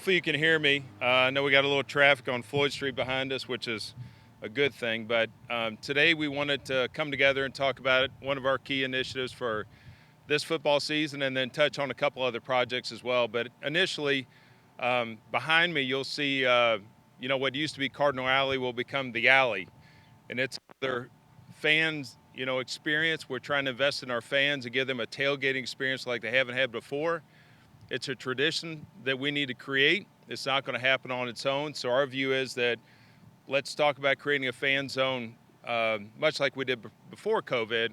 Hopefully you can hear me. I know we got a little traffic on Floyd Street behind us, which is a good thing. But today we wanted to come together and talk about one of our key initiatives for this football season, and then touch on a couple other projects as well. But initially, behind me you'll see, what used to be Cardinal Alley will become the Alley, and it's their fans, experience. We're trying to invest in our fans and give them a tailgating experience like they haven't had before. It's a tradition that we need to create. It's not going to happen on its own. So our view is that let's talk about creating a fan zone, much like we did before COVID,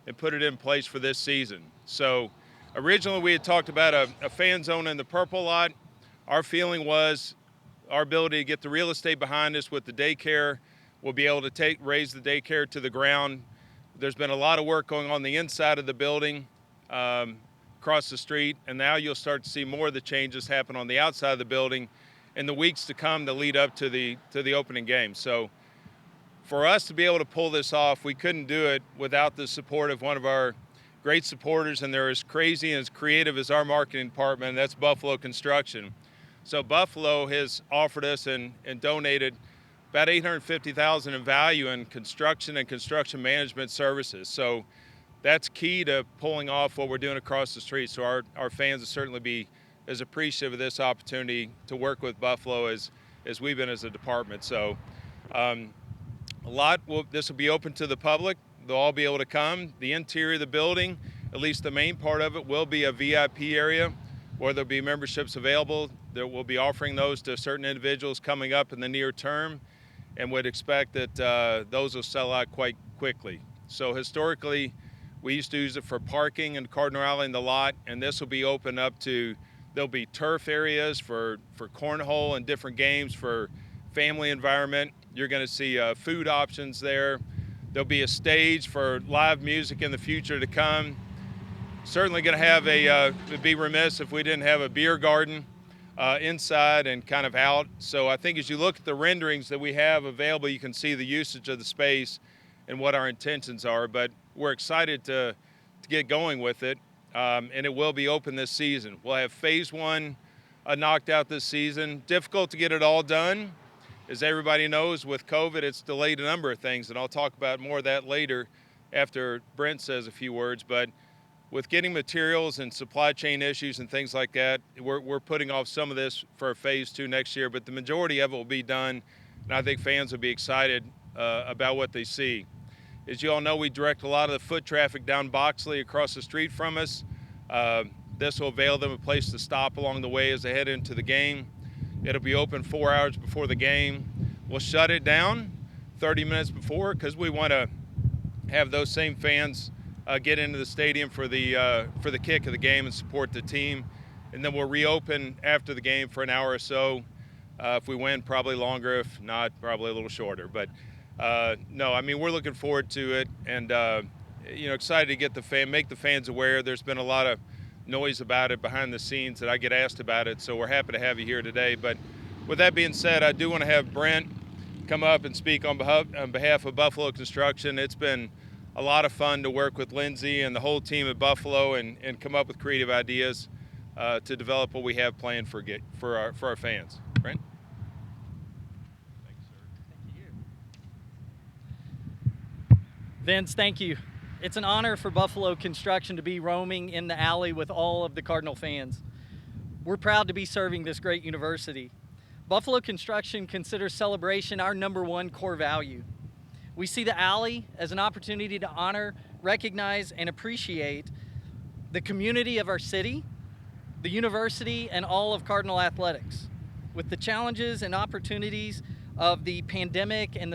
and put it in place for this season. So originally we had talked about a fan zone in the purple lot. Our feeling was our ability to get the real estate behind us with the daycare. We'll be able to raise the daycare to the ground. There's been a lot of work going on the inside of the building, across the street, and now you'll start to see more of the changes happen on the outside of the building in the weeks to come to lead up to the opening game. So for us to be able to pull this off, we couldn't do it without the support of one of our great supporters, and they're as crazy and as creative as our marketing department, and that's Buffalo Construction. So Buffalo has offered us and donated about $850,000 in value in construction and construction management services. So that's key to pulling off what we're doing across the street. So our fans will certainly be as appreciative of this opportunity to work with Buffalo as we've been as a department. So this will be open to the public. They'll all be able to come. The interior of the building, at least the main part of it, will be a VIP area where there'll be memberships available. That we'll be offering those to certain individuals coming up in the near term, and would expect that those will sell out quite quickly. So historically, we used to use it for parking in Cardinal Alley in the lot, and this will be open up to, there'll be turf areas for cornhole and different games for family environment. You're going to see food options there. There'll be a stage for live music in the future to come. Certainly going to have it'd be remiss if we didn't have a beer garden inside and kind of out. So I think as you look at the renderings that we have available, you can see the usage of the space and what our intentions are. But we're excited to get going with it, and it will be open this season. We'll have phase one knocked out this season. Difficult to get it all done. As everybody knows, with COVID, it's delayed a number of things, and I'll talk about more of that later after Brent says a few words. But with getting materials and supply chain issues and things like that, we're putting off some of this for phase two next year, but the majority of it will be done, and I think fans will be excited about what they see. As you all know, we direct a lot of the foot traffic down Boxley across the street from us. This will avail them a place to stop along the way as they head into the game. It'll be open 4 hours before the game. We'll shut it down 30 minutes before because we want to have those same fans get into the stadium for the kick of the game and support the team. And then we'll reopen after the game for an hour or so. If we win, probably longer. If not, probably a little shorter. But no, I mean, we're looking forward to it, and excited to get make the fans aware. There's been a lot of noise about it behind the scenes that I get asked about it, so we're happy to have you here today. But with that being said, I do want to have Brent come up and speak on behalf of Buffalo Construction. It's been a lot of fun to work with Lindsay and the whole team at Buffalo and come up with creative ideas to develop what we have planned for our fans. Brent? Vince, thank you. It's an honor for Buffalo Construction to be roaming in the alley with all of the Cardinal fans. We're proud to be serving this great university. Buffalo Construction considers celebration our #1 core value. We see the alley as an opportunity to honor, recognize, and appreciate the community of our city, the university, and all of Cardinal athletics. With the challenges and opportunities of the pandemic and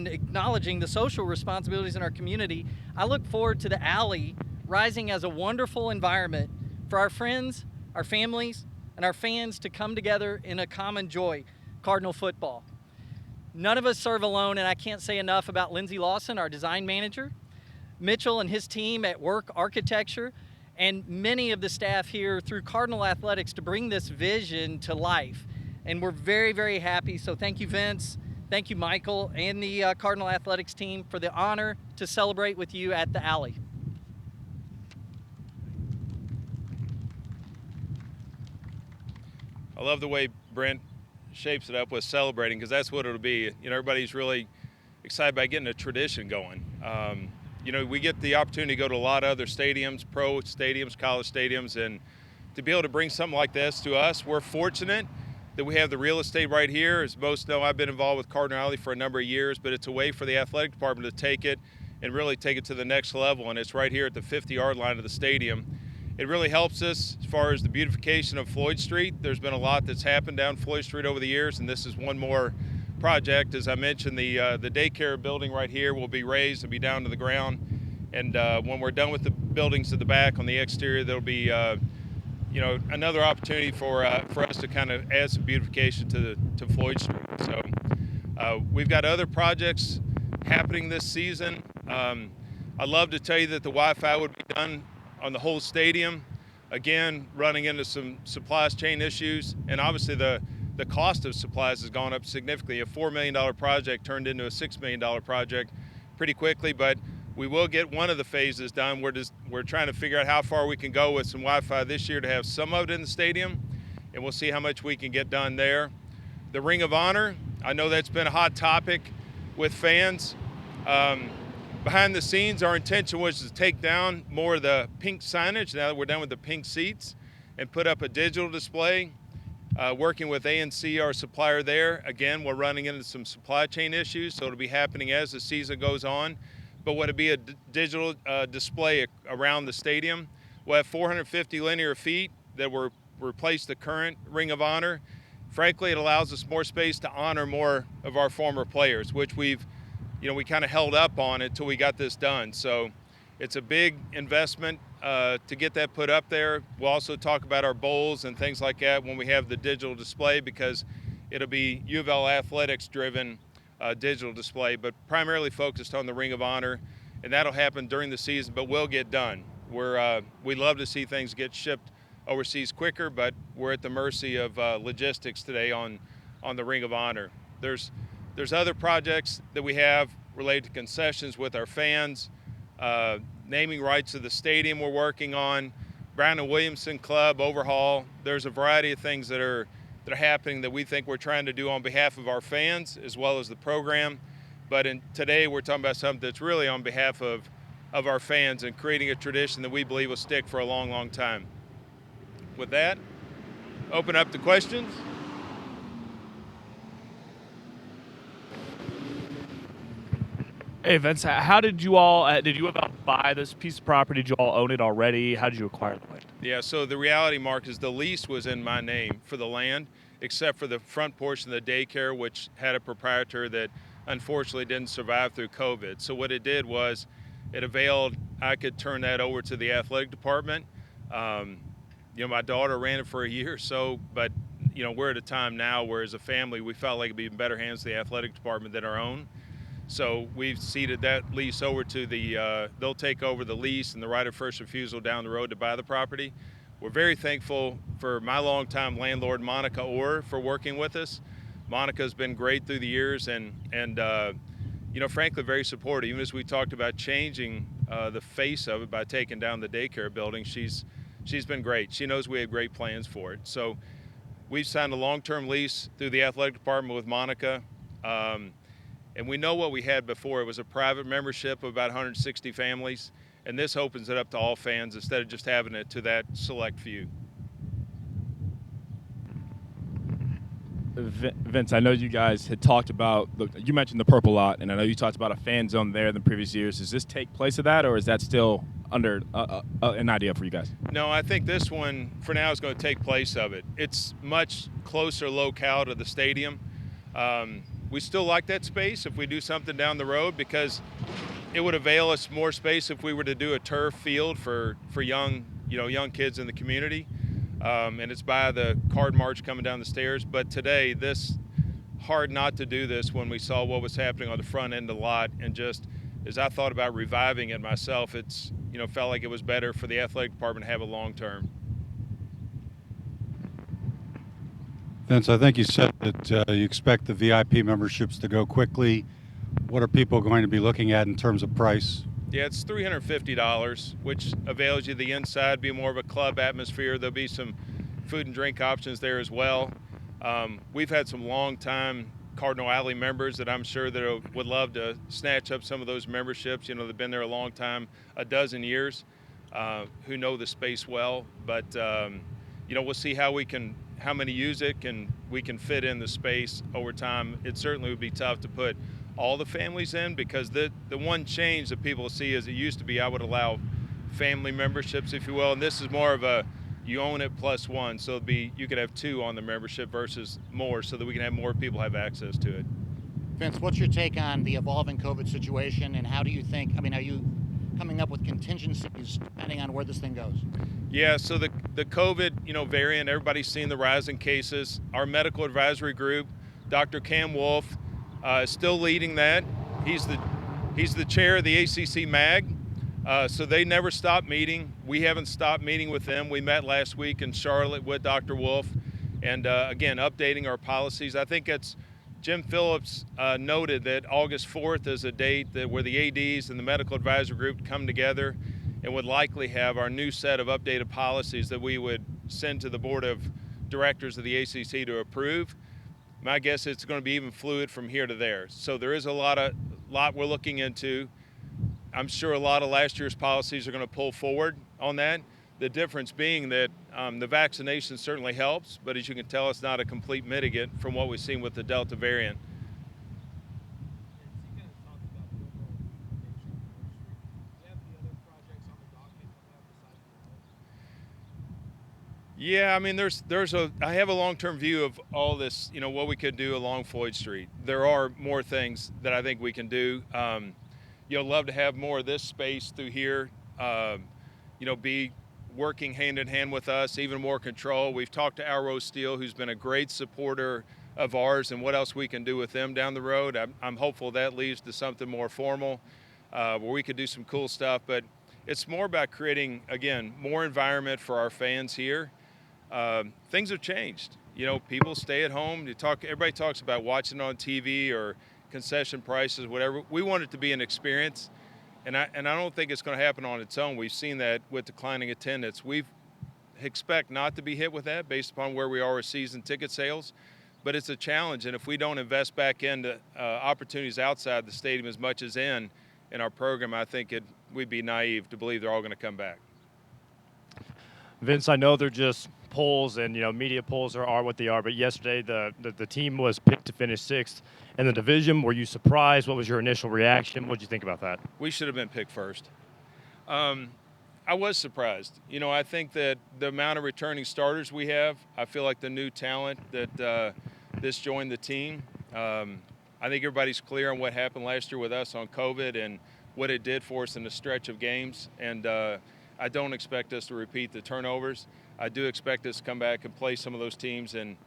acknowledging the social responsibilities in our community, I look forward to the alley rising as a wonderful environment for our friends, our families, and our fans to come together in a common joy, Cardinal football. None of us serve alone, and I can't say enough about Lindsay Lawson, our design manager, Mitchell and his team at Work Architecture, and many of the staff here through Cardinal Athletics to bring this vision to life. And we're very, very happy. So thank you, Vince. Thank you, Michael, and the Cardinal Athletics team for the honor to celebrate with you at the alley. I love the way Brent shapes it up with celebrating, because that's what it'll be. Everybody's really excited by getting a tradition going. We get the opportunity to go to a lot of other stadiums, pro stadiums, college stadiums, and to be able to bring something like this to us, we're fortunate that we have the real estate right here. As most know, I've been involved with Cardinal Alley for a number of years, but it's a way for the athletic department to take it and really take it to the next level, and it's right here at the 50-yard line of the stadium. It really helps us as far as the beautification of Floyd Street. There's been a lot that's happened down Floyd Street over the years, and this is one more project. As I mentioned, the daycare building right here will be raised and be down to the ground, and when we're done with the buildings at the back on the exterior, there'll be another opportunity for us to kind of add some beautification to Floyd Street. So we've got other projects happening this season. I'd love to tell you that the Wi-Fi would be done on the whole stadium. Again, running into some supply chain issues, and obviously the cost of supplies has gone up significantly. A $4 million project turned into a $6 million project pretty quickly, but we will get one of the phases done. We're trying to figure out how far we can go with some Wi-Fi this year to have some of it in the stadium, and we'll see how much we can get done there. The Ring of Honor, I know that's been a hot topic with fans. Behind the scenes, our intention was to take down more of the pink signage now that we're done with the pink seats and put up a digital display. Working with ANC, our supplier there. Again, we're running into some supply chain issues, so it'll be happening as the season goes on. But would it be a digital display around the stadium? We'll have 450 linear feet that will replace the current Ring of Honor. Frankly, it allows us more space to honor more of our former players, which we kind of held up on until we got this done. So it's a big investment to get that put up there. We'll also talk about our bowls and things like that when we have the digital display, because it'll be U of L athletics driven digital display, but primarily focused on the Ring of Honor, and that'll happen during the season, but will get done. We love to see things get shipped overseas quicker, but we're at the mercy of logistics today on the Ring of Honor. There's other projects that we have related to concessions with our fans, naming rights of the stadium we're working on, Brown and Williamson Club overhaul. There's a variety of things that are happening that we think we're trying to do on behalf of our fans as well as the program. But today we're talking about something that's really on behalf of our fans and creating a tradition that we believe will stick for a long, long time. With that, open up to questions. Hey Vince, how did you all buy this piece of property? Did you all own it already? How did you acquire the land? Yeah, so the reality, Mark, is the lease was in my name for the land, except for the front portion of the daycare, which had a proprietor that unfortunately didn't survive through COVID. So what it did was it availed, I could turn that over to the athletic department. My daughter ran it for a year or so, but we're at a time now where as a family we felt like it'd be in better hands of the athletic department than our own. So we've ceded that lease over to they'll take over the lease and the right of first refusal down the road to buy the property. We're very thankful for my longtime landlord, Monica Orr, for working with us. Monica's been great through the years and frankly, very supportive. Even as we talked about changing the face of it by taking down the daycare building, she's been great. She knows we have great plans for it. So we've signed a long-term lease through the athletic department with Monica. And we know what we had before. It was a private membership of about 160 families, and this opens it up to all fans instead of just having it to that select few. Vince, I know you guys had talked about, you mentioned the purple lot, and I know you talked about a fan zone there in the previous years. Does this take place of that, or is that still under an idea for you guys? No, I think this one, for now, is going to take place of it. It's much closer locale to the stadium. We still like that space if we do something down the road, because it would avail us more space if we were to do a turf field for young kids in the community. And it's by the card march coming down the stairs. But today, hard not to do this when we saw what was happening on the front end of the lot. And just as I thought about reviving it myself, felt like it was better for the athletic department to have a long term. Vince, I think you said that you expect the VIP memberships to go quickly. What are people going to be looking at in terms of price? Yeah, it's $350, which avails you the inside, be more of a club atmosphere. There'll be some food and drink options there as well. We've had some long-time Cardinal Alley members that I'm sure that would love to snatch up some of those memberships. You know, they've been there a long time, a dozen years, who know the space well. But you know, we'll see how many use it, and we can fit in the space over time. It certainly would be tough to put all the families in, because the one change that people see is it used to be I would allow family memberships, if you will, and this is more of a you own it plus one, so it'd be you could have two on the membership versus more, so that we can have more people have access to it. Vince, what's your take on the evolving COVID situation, and how do you think, I mean, are you coming up with contingencies depending on where this thing goes? Yeah, so the COVID variant, everybody's seen the rise in cases. Our medical advisory group, Dr. Cam Wolf, is still leading that. He's the chair of the ACC MAG. So they never stop meeting. We haven't stopped meeting with them. We met last week in Charlotte with Dr. Wolf, and again, updating our policies. I think it's Jim Phillips noted that August 4th is a date where the ADs and the medical advisory group come together and would likely have our new set of updated policies that we would send to the board of directors of the ACC to approve. My guess is it's going to be even fluid from here to there. So there is a lot we're looking into. I'm sure a lot of last year's policies are going to pull forward on that. The difference being that the vaccination certainly helps, but as you can tell, it's not a complete mitigant from what we've seen with the Delta variant. Yeah, I mean, I have a long-term view of all this, what we could do along Floyd Street. There are more things that I think we can do. Love to have more of this space through here, be working hand in hand with us, even more control. We've talked to Alro Steel, who's been a great supporter of ours, and what else we can do with them down the road. I'm hopeful that leads to something more formal, where we could do some cool stuff. But it's more about creating, again, more environment for our fans here. Things have changed. People stay at home. Everybody talks about watching on TV or concession prices, whatever. We want it to be an experience, and I don't think it's going to happen on its own. We've seen that with declining attendance. We expect not to be hit with that based upon where we are with season ticket sales, but it's a challenge, and if we don't invest back into opportunities outside the stadium as much as in our program, I think we'd be naive to believe they're all going to come back. Vince, I know they're just polls, and media polls are what they are, but yesterday the team was picked to finish 6th in the division. Were you surprised? What was your initial reaction? What did you think about that? We should have been picked first. I was surprised. I think that the amount of returning starters we have, I feel like the new talent that this joined the team, I think everybody's clear on what happened last year with us on COVID and what it did for us in the stretch of games, and I don't expect us to repeat the turnovers. I do expect us to come back and play some of those teams and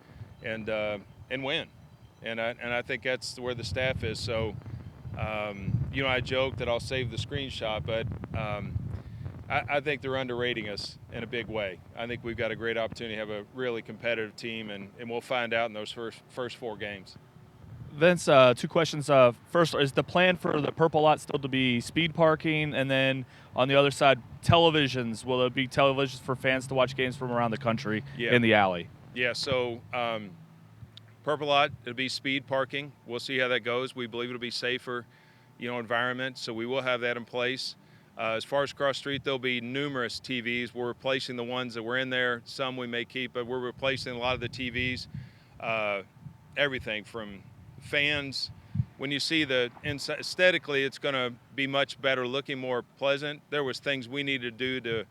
win. And I think that's where the staff is. So, I joke that I'll save the screenshot, but I think they're underrating us in a big way. I think we've got a great opportunity to have a really competitive team, and we'll find out in those first 4 games. Vince, 2 questions. First, is the plan for the Purple Lot still to be speed parking? And then on the other side, televisions. Will there be televisions for fans to watch games from around the country in the alley? Yeah, so Purple Lot, it'll be speed parking. We'll see how that goes. We believe it'll be safer, environment, so we will have that in place. As far as cross street, there'll be numerous TVs. We're replacing the ones that were in there. Some we may keep, but we're replacing a lot of the TVs. Everything from fans. When you see the inside, aesthetically, it's going to be much better looking, more pleasant. There was things we needed to do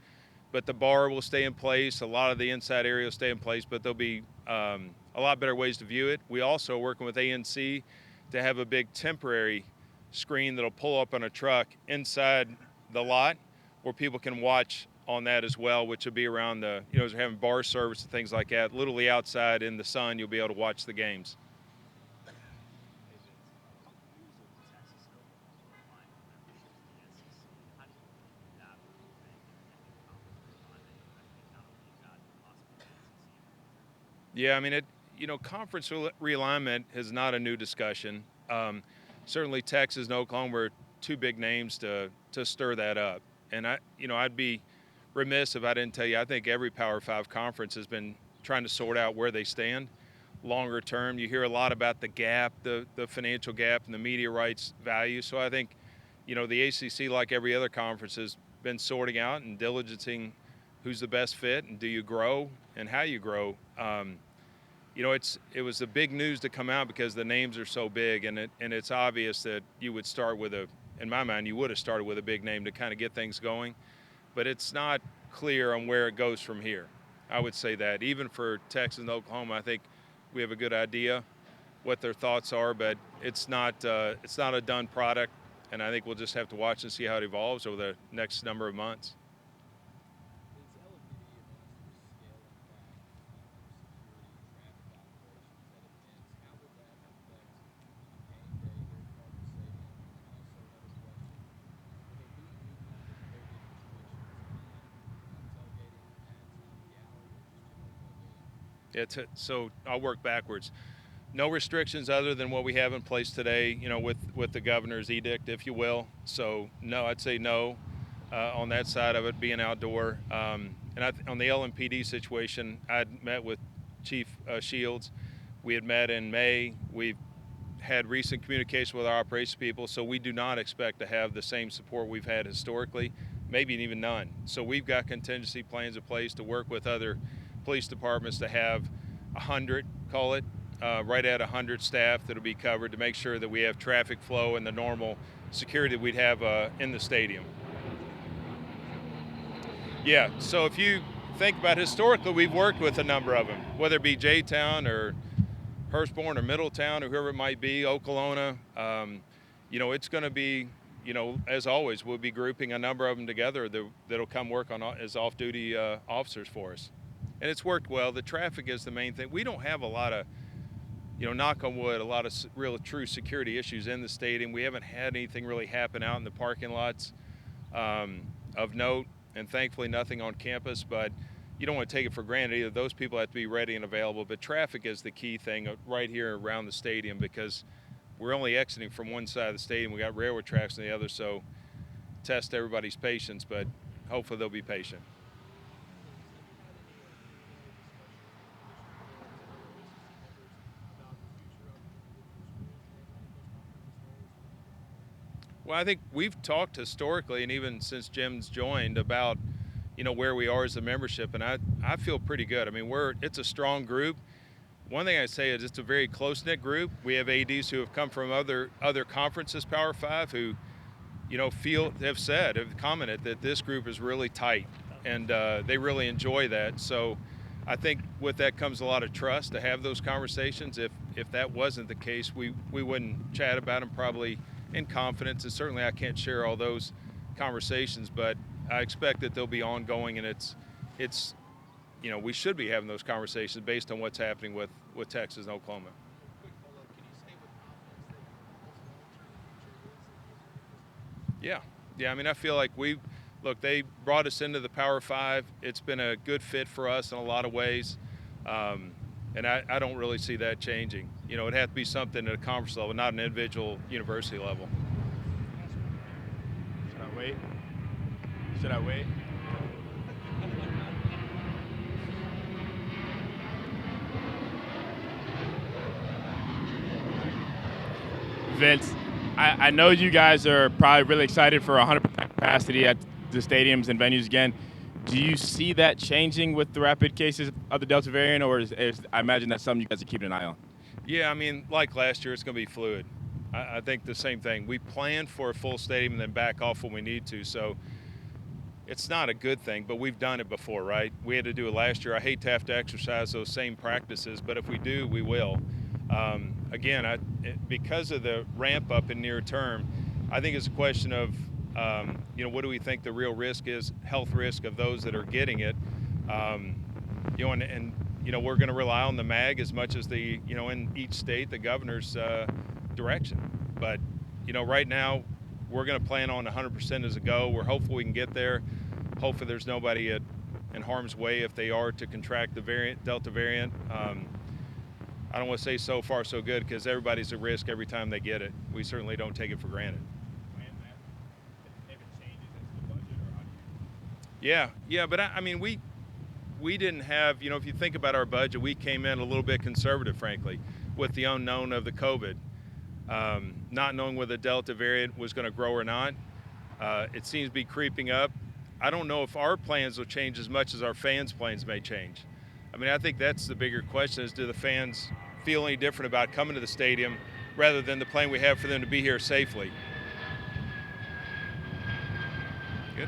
but the bar will stay in place. A lot of the inside area will stay in place, but there'll be a lot better ways to view it. We also are working with ANC to have a big temporary screen that'll pull up on a truck inside the lot where people can watch on that as well, which will be around as we're having bar service and things like that. Literally outside in the sun, you'll be able to watch the games. Yeah, I mean, conference realignment is not a new discussion. Certainly Texas and Oklahoma are 2 big names to stir that up. And I'd be remiss if I didn't tell you, I think every Power 5 conference has been trying to sort out where they stand. Longer term, you hear a lot about the gap, the financial gap, and the media rights value. So I think, the ACC, like every other conference, has been sorting out and diligencing who's the best fit and do you grow and how you grow. It was the big news to come out because the names are so big, and it's obvious that you would start with in my mind, you would have started with a big name to kind of get things going, but it's not clear on where it goes from here. I would say that even for Texas and Oklahoma, I think we have a good idea what their thoughts are, but it's not a done product, and I think we'll just have to watch and see how it evolves over the next number of months. So I'll work backwards. No restrictions other than what we have in place today, with the governor's edict, if you will. So no, I'd say no on that side of it, being outdoor. On the LMPD situation, I'd met with Chief Shields. We had met in May. We've had recent communication with our operations people, so we do not expect to have the same support we've had historically, maybe even none. So we've got contingency plans in place to work with other police departments to have 100, call it, right at 100 staff that'll be covered to make sure that we have traffic flow and the normal security that we'd have in the stadium. Yeah, so if you think about historically, we've worked with a number of them, whether it be J-Town or Hurstbourne or Middletown or whoever it might be, Okolona. It's going to be, as always, we'll be grouping a number of them together that'll come work as off-duty officers for us. And it's worked well. The traffic is the main thing. We don't have a lot of, knock on wood, a lot of real true security issues in the stadium. We haven't had anything really happen out in the parking lots of note, and thankfully nothing on campus, but you don't want to take it for granted either. Those people have to be ready and available, but traffic is the key thing right here around the stadium because we're only exiting from one side of the stadium. We got railroad tracks on the other, so test everybody's patience, but hopefully they'll be patient. Well, I think we've talked historically, and even since Jim's joined, about where we are as a membership, and I feel pretty good. I mean, it's a strong group. One thing I say is it's a very close-knit group. We have ADs who have come from other conferences, Power 5, who have commented that this group is really tight, and they really enjoy that. So I think with that comes a lot of trust to have those conversations. If that wasn't the case, we wouldn't chat about them probably in confidence, and certainly I can't share all those conversations, but I expect that they'll be ongoing, and it's we should be having those conversations based on what's happening with Texas and Oklahoma. Yeah. I mean, I feel like they brought us into the Power 5. It's been a good fit for us in a lot of ways, and I don't really see that changing. It'd have to be something at a conference level, not an individual university level. Should I wait? Vince, I know you guys are probably really excited for 100% capacity at the stadiums and venues again. Do you see that changing with the rapid cases of the Delta variant, or I imagine that's something you guys are keeping an eye on? Yeah, I mean, like last year, it's going to be fluid. I think the same thing. We plan for a full stadium and then back off when we need to, so it's not a good thing, but we've done it before, right? We had to do it last year. I hate to have to exercise those same practices, but if we do, we will. Again, because of the ramp up in near term, I think it's a question of, what do we think the real risk is, health risk of those that are getting it. We're going to rely on the MAG as much as in each state, the governor's direction. But, right now, we're going to plan on 100% as a go. We're hopeful we can get there. Hopefully there's nobody in harm's way if they are to contract the Delta variant. I don't want to say so far so good because everybody's at risk every time they get it. We certainly don't take it for granted. Yeah, but I mean, we didn't have, you know, if you think about our budget, we came in a little bit conservative, frankly, with the unknown of the COVID, not knowing whether the Delta variant was going to grow or not. It seems to be creeping up. I don't know if our plans will change as much as our fans' plans may change. I mean, I think that's the bigger question is, do the fans feel any different about coming to the stadium rather than the plan we have for them to be here safely? Good.